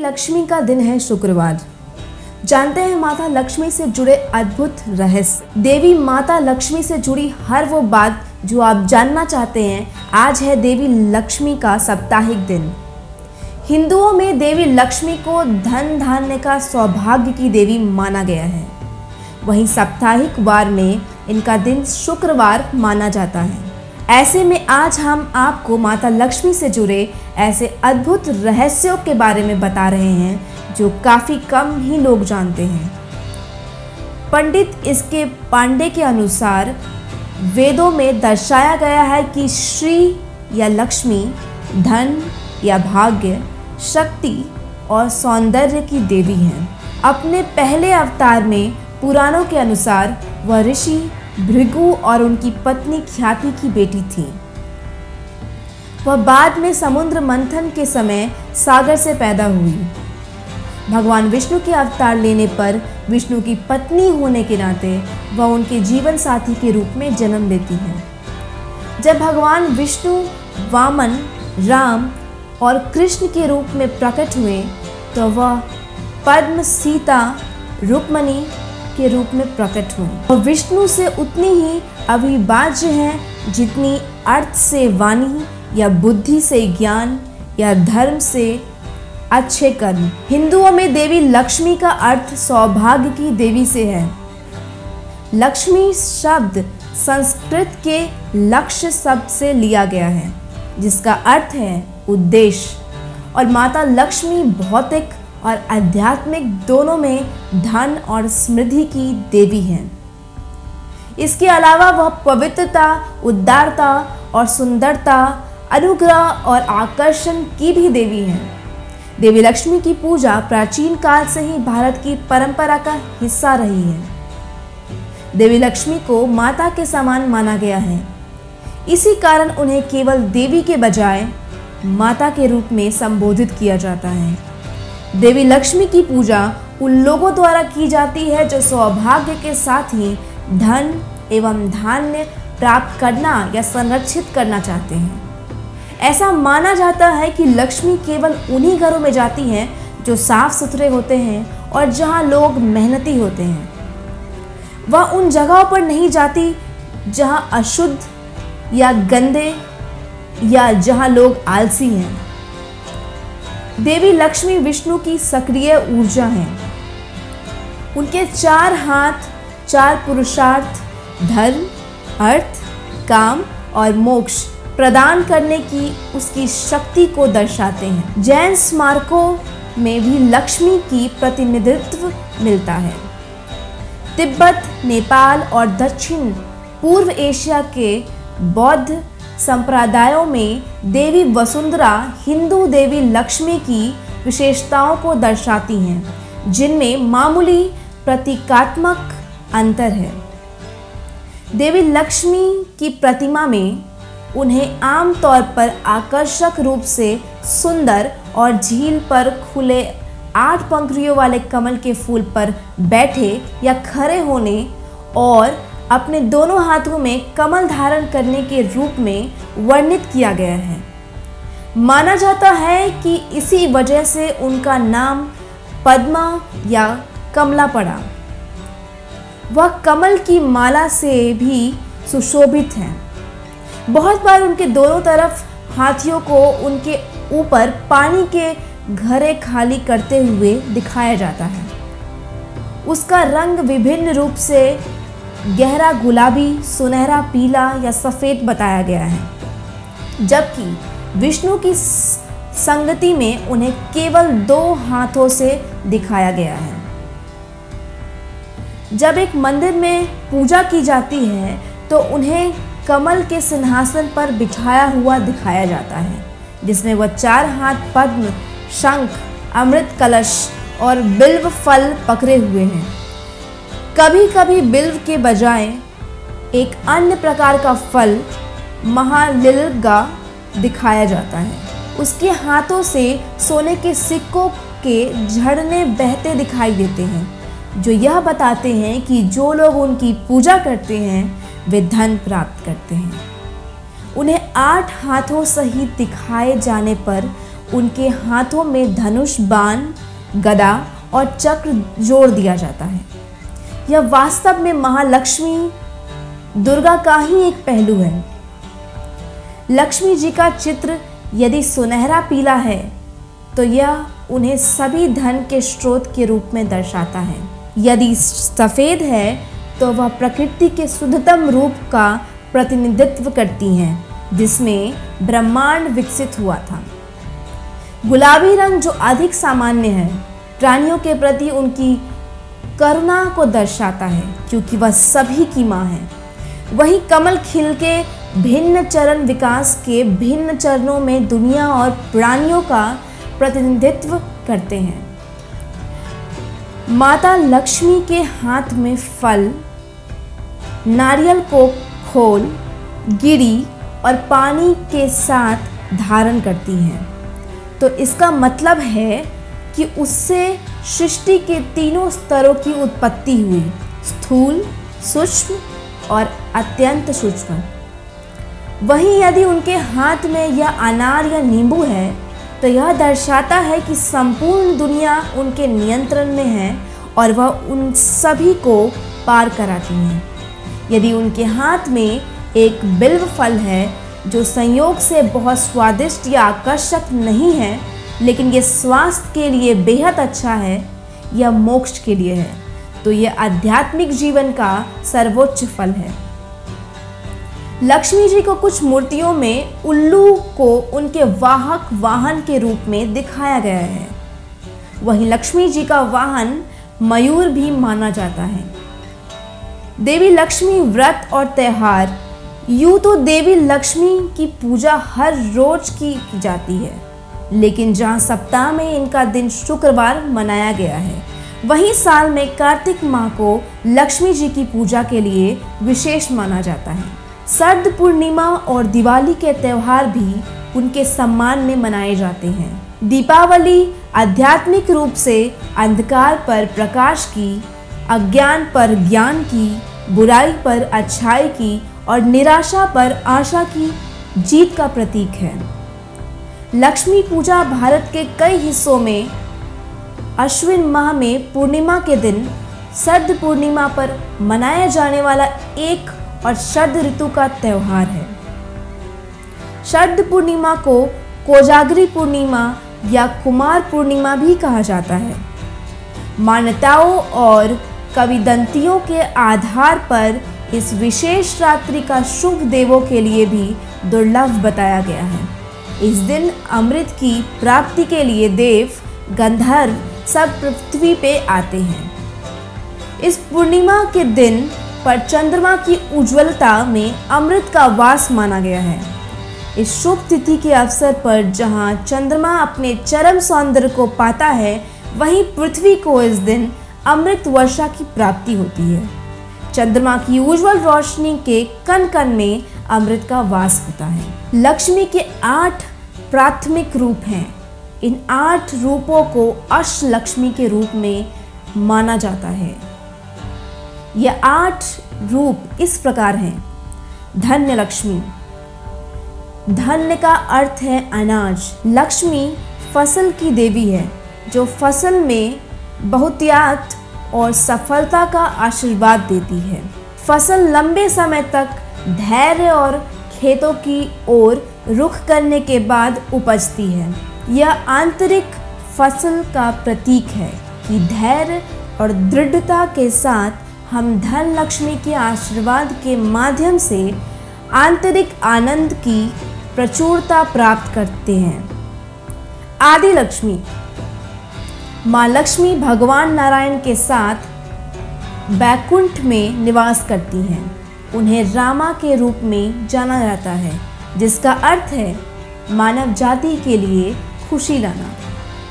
लक्ष्मी का दिन है शुक्रवार। जानते हैं माता लक्ष्मी से जुड़े अद्भुत रहस्य। देवी माता लक्ष्मी से जुड़ी हर वो बात जो आप जानना चाहते हैं। आज है देवी लक्ष्मी का साप्ताहिक दिन। हिंदुओं में देवी लक्ष्मी को धन धान्य का सौभाग्य की देवी माना गया है। वहीं साप्ताहिक वार में इनका दिन शुक्रवार माना जाता है। ऐसे में आज हम आपको माता लक्ष्मी से जुड़े ऐसे अद्भुत रहस्यों के बारे में बता रहे हैं जो काफ़ी कम ही लोग जानते हैं। पंडित इसके पांडे के अनुसार वेदों में दर्शाया गया है कि श्री या लक्ष्मी धन या भाग्य, शक्ति और सौंदर्य की देवी हैं। अपने पहले अवतार में पुराणों के अनुसार वह ऋषि भृगु और उनकी पत्नी ख्याति की बेटी थी। वह बाद में समुद्र मंथन के समय सागर से पैदा हुई। भगवान विष्णु के अवतार लेने पर विष्णु की पत्नी होने के नाते वह उनके जीवन साथी के रूप में जन्म लेती है। जब भगवान विष्णु वामन, राम और कृष्ण के रूप में प्रकट हुए तो वह पद्म, सीता, रुक्मणी के रूप में प्रकट हुई। और विष्णु से उतनी ही अविभाज्य हैं जितनी अर्थ से वाणी या बुद्धि से ज्ञान या धर्म से अच्छे कर्म। हिंदुओं में देवी लक्ष्मी का अर्थ सौभाग्य की देवी से है। लक्ष्मी शब्द संस्कृत के लक्ष्य शब्द से लिया गया है जिसका अर्थ है उद्देश्य। और माता लक्ष्मी भौतिक और आध्यात्मिक दोनों में धन और समृद्धि की देवी हैं। इसके अलावा वह पवित्रता, उदारता और सुंदरता, अनुग्रह और आकर्षण की भी देवी हैं। देवी लक्ष्मी की पूजा प्राचीन काल से ही भारत की परंपरा का हिस्सा रही है। देवी लक्ष्मी को माता के समान माना गया है। इसी कारण उन्हें केवल देवी के बजाय माता के रूप में संबोधित किया जाता है। देवी लक्ष्मी की पूजा उन लोगों द्वारा की जाती है जो सौभाग्य के साथ ही धन एवं धान्य प्राप्त करना या संरक्षित करना चाहते हैं। ऐसा माना जाता है कि लक्ष्मी केवल उन्हीं घरों में जाती हैं जो साफ सुथरे होते हैं और जहां लोग मेहनती होते हैं। वह उन जगहों पर नहीं जाती जहां अशुद्ध या गंदे या जहां लोग आलसी हैं। देवी लक्ष्मी विष्णु की सक्रिय ऊर्जा है। उनके 4 हाथ 4 पुरुषार्थ धर्म, अर्थ, काम और मोक्ष प्रदान करने की उसकी शक्ति को दर्शाते हैं। जैन स्मारकों में भी लक्ष्मी की प्रतिनिधित्व मिलता है। तिब्बत, नेपाल और दक्षिण पूर्व एशिया के बौद्ध संप्रदायों में देवी वसुंधरा हिंदू देवी लक्ष्मी की विशेषताओं को दर्शाती हैं, जिनमें मामूली प्रतीकात्मक अंतर है। देवी लक्ष्मी की प्रतिमा में उन्हें आमतौर पर आकर्षक रूप से सुंदर और झील पर खुले 8 पंखुड़ियों वाले कमल के फूल पर बैठे या खड़े होने और अपने दोनों हाथों में कमल धारण करने के रूप में वर्णित किया गया है। माना जाता है कि इसी वजह से उनका नाम पद्मा या कमला पड़ा। वह कमल की माला से भी सुशोभित हैं। बहुत बार उनके दोनों तरफ हाथियों को उनके ऊपर पानी के घड़े खाली करते हुए दिखाया जाता है। उसका रंग विभिन्न रूप से गहरा गुलाबी, सुनहरा पीला या सफ़ेद बताया गया है, जबकि विष्णु की संगति में उन्हें केवल 2 हाथों से दिखाया गया है। जब एक मंदिर में पूजा की जाती है तो उन्हें कमल के सिंहासन पर बिठाया हुआ दिखाया जाता है, जिसमें वह 4 हाथ पद्म, शंख, अमृत कलश और बिल्व फल पकड़े हुए हैं। कभी कभी बिल्व के बजाय एक अन्य प्रकार का फल महालिल्गा दिखाया जाता है। उसके हाथों से सोने के सिक्कों के झरने बहते दिखाई देते हैं, जो यह बताते हैं कि जो लोग उनकी पूजा करते हैं वे धन प्राप्त करते हैं। उन्हें 8 हाथों सहित दिखाए जाने पर उनके हाथों में धनुष, बाण, गदा और चक्र जोड़ दिया जाता है। यह वास्तव में महालक्ष्मी दुर्गा का ही एक पहलू है। लक्ष्मी जी का चित्र यदि सुनहरा पीला है तो यह उन्हें सभी धन के स्रोत के रूप में दर्शाता है। यदि सफ़ेद है तो वह प्रकृति के शुद्धतम रूप का प्रतिनिधित्व करती हैं, जिसमें ब्रह्मांड विकसित हुआ था। गुलाबी रंग जो अधिक सामान्य है, प्राणियों के प्रति उनकी करुणा को दर्शाता है, क्योंकि वह सभी की माँ है। वहीं कमल खिल के भिन्न चरण विकास के भिन्न चरणों में दुनिया और प्राणियों का प्रतिनिधित्व करते हैं। माता लक्ष्मी के हाथ में फल, नारियल को खोल, गिरी और पानी के साथ धारण करती हैं। तो इसका मतलब है कि उससे सृष्टि के तीनों स्तरों की उत्पत्ति हुई, स्थूल, सूक्ष्म और अत्यंत सूक्ष्म। वहीं यदि उनके हाथ में यह अनार या नींबू है तो यह दर्शाता है कि संपूर्ण दुनिया उनके नियंत्रण में है और वह उन सभी को पार कराती हैं। यदि उनके हाथ में एक बिल्व फल है जो संयोग से बहुत स्वादिष्ट या आकर्षक नहीं है, लेकिन ये स्वास्थ्य के लिए बेहद अच्छा है या मोक्ष के लिए है, तो यह आध्यात्मिक जीवन का सर्वोच्च फल है। लक्ष्मी जी को कुछ मूर्तियों में उल्लू को उनके वाहक वाहन के रूप में दिखाया गया है। वहीं लक्ष्मी जी का वाहन मयूर भी माना जाता है। देवी लक्ष्मी व्रत और त्यौहार। यूँ तो देवी लक्ष्मी की पूजा हर रोज की जाती है, लेकिन जहाँ सप्ताह में इनका दिन शुक्रवार मनाया गया है, वहीं साल में कार्तिक माह को लक्ष्मी जी की पूजा के लिए विशेष माना जाता है। शरद पूर्णिमा और दिवाली के त्यौहार भी उनके सम्मान में मनाए जाते हैं। दीपावली आध्यात्मिक रूप से अंधकार पर प्रकाश की, अज्ञान पर ज्ञान की, बुराई पर अच्छाई की और निराशा पर आशा की जीत का प्रतीक है। लक्ष्मी पूजा भारत के कई हिस्सों में अश्विन माह में पूर्णिमा के दिन शरद पूर्णिमा पर मनाया जाने वाला एक और शरद ऋतु का त्यौहार है। शरद पूर्णिमा को कोजागरी पूर्णिमा या कुमार पूर्णिमा भी कहा जाता है। मान्यताओं और किंवदंतियों के आधार पर इस विशेष रात्रि का शुभ देवों के लिए भी दुर्लभ बताया गया है। इस दिन अमृत की प्राप्ति के लिए देव, गंधर्व सब पृथ्वी पे आते हैं। इस पूर्णिमा के दिन पर चंद्रमा की उज्ज्वलता में अमृत का वास माना गया है। इस शुभ तिथि के अवसर पर जहां चंद्रमा अपने चरम सौंदर्य को पाता है, वहीं पृथ्वी को इस दिन अमृत वर्षा की प्राप्ति होती है। चंद्रमा की उज्ज्वल रोशनी के कण कण में अमृत का वास होता है। लक्ष्मी के 8 प्राथमिक रूप हैं। इन 8 रूपों को अष्टलक्ष्मी के रूप में माना जाता है। यह 8 रूप इस प्रकार हैं। धन्य लक्ष्मी। धन्य का अर्थ है अनाज। लक्ष्मी फसल की देवी है, जो फसल में बहुतायत और सफलता का आशीर्वाद देती है। फसल लंबे समय तक धैर्य और खेतों की ओर रुख करने के बाद उपजती है। यह आंतरिक फसल का प्रतीक है कि धैर्य और दृढ़ता के साथ हम धन लक्ष्मी के आशीर्वाद के माध्यम से आंतरिक आनंद की प्रचुरता प्राप्त करते हैं। आदि लक्ष्मी। माँ लक्ष्मी भगवान नारायण के साथ बैकुंठ में निवास करती हैं। उन्हें रामा के रूप में जाना जाता है, जिसका अर्थ है मानव जाति के लिए खुशी लाना।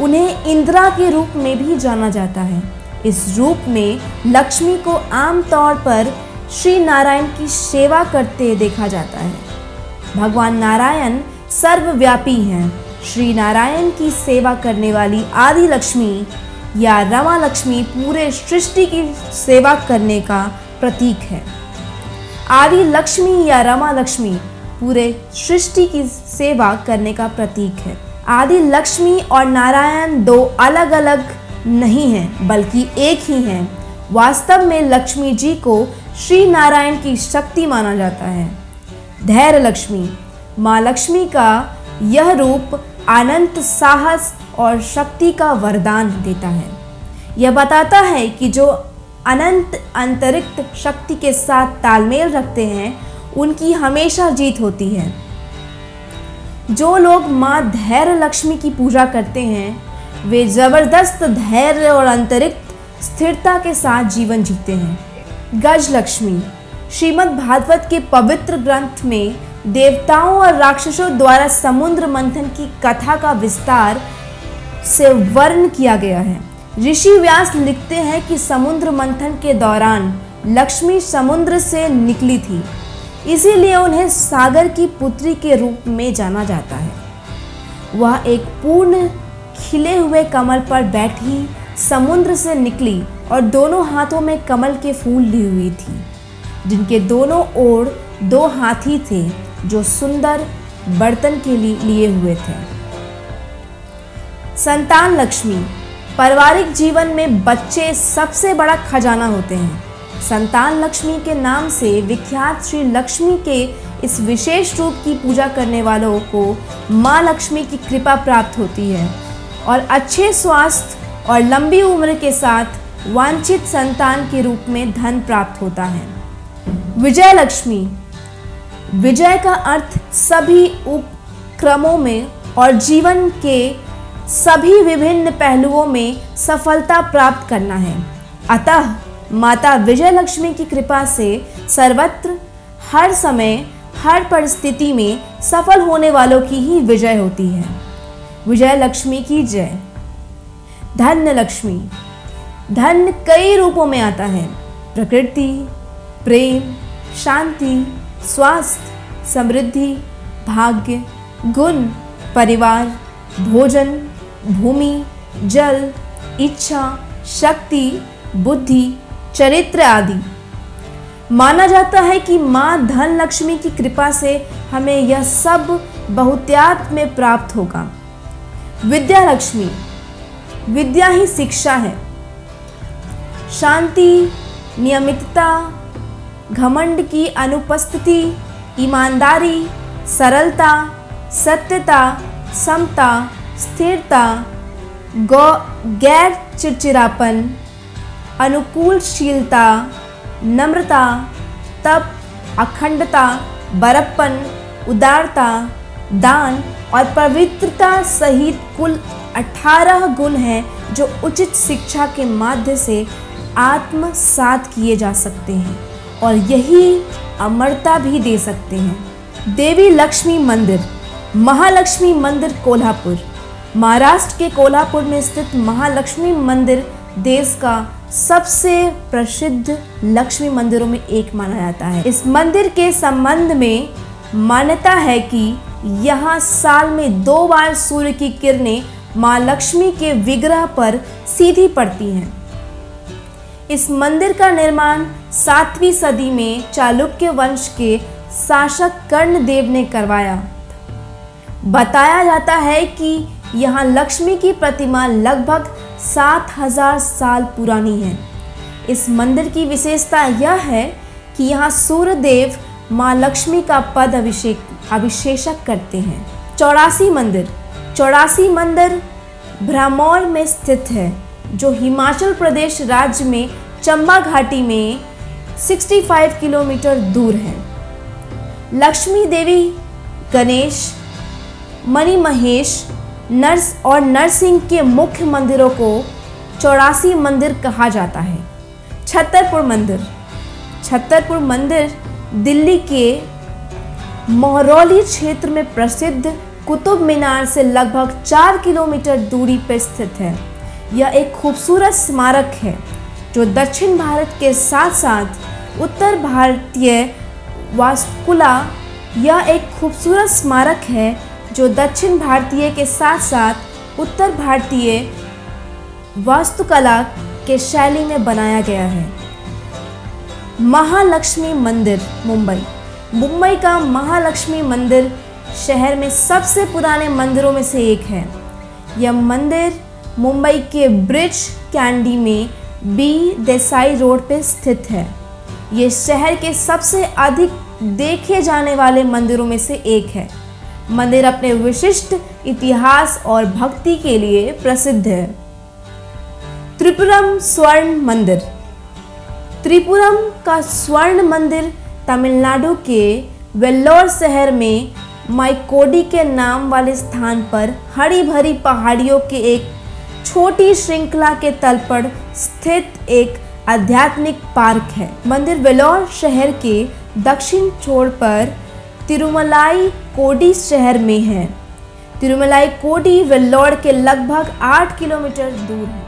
उन्हें इंदिरा के रूप में भी जाना जाता है। इस रूप में लक्ष्मी को आमतौर पर श्री नारायण की सेवा करते देखा जाता है। भगवान नारायण सर्वव्यापी हैं। श्री नारायण की सेवा करने वाली आदि लक्ष्मी या रमा लक्ष्मी पूरे सृष्टि की सेवा करने का प्रतीक है। आदि लक्ष्मी या रमा लक्ष्मी पूरे सृष्टि की सेवा करने का प्रतीक है। आदि लक्ष्मी और नारायण दो अलग अलग नहीं हैं, बल्कि एक ही हैं। वास्तव में लक्ष्मी जी को श्री नारायण की शक्ति माना जाता है। धैर्य लक्ष्मी, माँ लक्ष्मी का यह रूप अनंत साहस और शक्ति का वरदान देता है। यह बताता है कि जो अनंत अंतरिक्त शक्ति के साथ तालमेल रखते हैं उनकी हमेशा जीत होती है। जो लोग माँ धैर्य लक्ष्मी की पूजा करते हैं वे जबरदस्त धैर्य और अंतरिक्त स्थिरता के साथ जीवन जीते हैं। गज लक्ष्मी, श्रीमद् भागवत के पवित्र ग्रंथ में देवताओं और राक्षसों द्वारा समुद्र मंथन की कथा का विस्तार से वर्णन किया गया है। ऋषि व्यास लिखते हैं कि समुद्र मंथन के दौरान लक्ष्मी समुद्र से निकली थी, इसीलिए उन्हें सागर की पुत्री के रूप में जाना जाता है। वह एक पूर्ण खिले हुए कमल पर बैठी समुद्र से निकली और दोनों हाथों में कमल के फूल ली हुई थी, जिनके दोनों ओर दो हाथी थे जो सुंदर बर्तन के लिए हुए थे। संतान लक्ष्मी, पारिवारिक जीवन में बच्चे सबसे बड़ा खजाना होते हैं। संतान लक्ष्मी के नाम से विख्यात श्री लक्ष्मी के इस विशेष रूप की पूजा करने वालों को माँ लक्ष्मी की कृपा प्राप्त होती है और अच्छे स्वास्थ्य और लंबी उम्र के साथ वांछित संतान के रूप में धन प्राप्त होता है। विजय लक्ष्मी, विजय का अर्थ सभी उपक्रमों में और जीवन के सभी विभिन्न पहलुओं में सफलता प्राप्त करना है। अतः माता विजय लक्ष्मी की कृपा से सर्वत्र हर समय हर परिस्थिति में सफल होने वालों की ही विजय होती है। विजय लक्ष्मी की जय। धन्य लक्ष्मी, धन कई रूपों में आता है। प्रकृति, प्रेम, शांति, स्वास्थ्य, समृद्धि, भाग्य, गुण, परिवार, भोजन, भूमि, जल, इच्छा, शक्ति, बुद्धि, चरित्र आदि। माना जाता है कि माँ धन लक्ष्मी की कृपा से हमें यह सब बहुतायत में प्राप्त होगा। विद्या लक्ष्मी, विद्या ही शिक्षा है। शांति, नियमितता, घमंड की अनुपस्थिति, ईमानदारी, सरलता, सत्यता, समता, स्थिरता, गैर चिड़चिड़ापन, अनुकूलशीलता, नम्रता, तप, अखंडता, बड़प्पन, उदारता, दान और पवित्रता सहित कुल 18 गुण हैं जो उचित शिक्षा के माध्यम से आत्मसात किए जा सकते हैं और यही अमरता भी दे सकते हैं। देवी लक्ष्मी मंदिर, महालक्ष्मी मंदिर, कोल्हापुर। महाराष्ट्र के कोल्हापुर में स्थित महालक्ष्मी मंदिर देश का सबसे प्रसिद्ध लक्ष्मी मंदिरों में एक माना जाता है। इस मंदिर के संबंध में मान्यता है कि यहाँ साल में 2 बार सूर्य की किरणें माँ लक्ष्मी के विग्रह पर सीधी पड़ती हैं। इस मंदिर का निर्माण 7वीं सदी में चालुक्य वंश के शासक कर्णदेव ने करवाया। बताया जाता है कि यहाँ लक्ष्मी की प्रतिमा लगभग 7000 साल पुरानी है। इस मंदिर की विशेषता यह है कि यहाँ सूर्यदेव माँ लक्ष्मी का पद अभिषेक करते हैं। चौरासी मंदिर, चौरासी मंदिर भ्रमौर में स्थित है जो हिमाचल प्रदेश राज्य में चंबा घाटी में 65 किलोमीटर दूर है। लक्ष्मी देवी, गणेश, मणि महेश, नर्स और नरसिंह के मुख्य मंदिरों को चौरासी मंदिर कहा जाता है। छतरपुर मंदिर, छतरपुर मंदिर दिल्ली के महरौली क्षेत्र में प्रसिद्ध कुतुब मीनार से लगभग 4 किलोमीटर दूरी पर स्थित है। यह एक खूबसूरत स्मारक है जो दक्षिण भारत के साथ साथ उत्तर भारतीय वास्तुकला यह एक खूबसूरत स्मारक है जो दक्षिण भारतीय के साथ साथ उत्तर भारतीय वास्तुकला के शैली में बनाया गया है। महालक्ष्मी मंदिर, मुंबई। मुंबई का महालक्ष्मी मंदिर शहर में सबसे पुराने मंदिरों में से एक है। यह मंदिर मुंबई के ब्रिज कैंडी में बी देसाई रोड पर स्थित है। ये शहर के सबसे अधिक देखे जाने वाले मंदिरों में से एक है। मंदिर अपने विशिष्ट इतिहास और भक्ति के लिए प्रसिद्ध है। त्रिपुरम स्वर्ण मंदिर। त्रिपुरम का स्वर्ण मंदिर तमिलनाडु के वेल्लोर शहर में माइकोडी के नाम वाले स्थान पर हरी भरी पहाड़ियों के एक छोटी श्रृंखला के तल पर स्थित एक आध्यात्मिक पार्क है। मंदिर वेल्लोर शहर के दक्षिण छोर पर तिरुमलाई कोडी शहर में है। तिरुमलाई कोडी वेल्लोर के लगभग 8 किलोमीटर दूर है।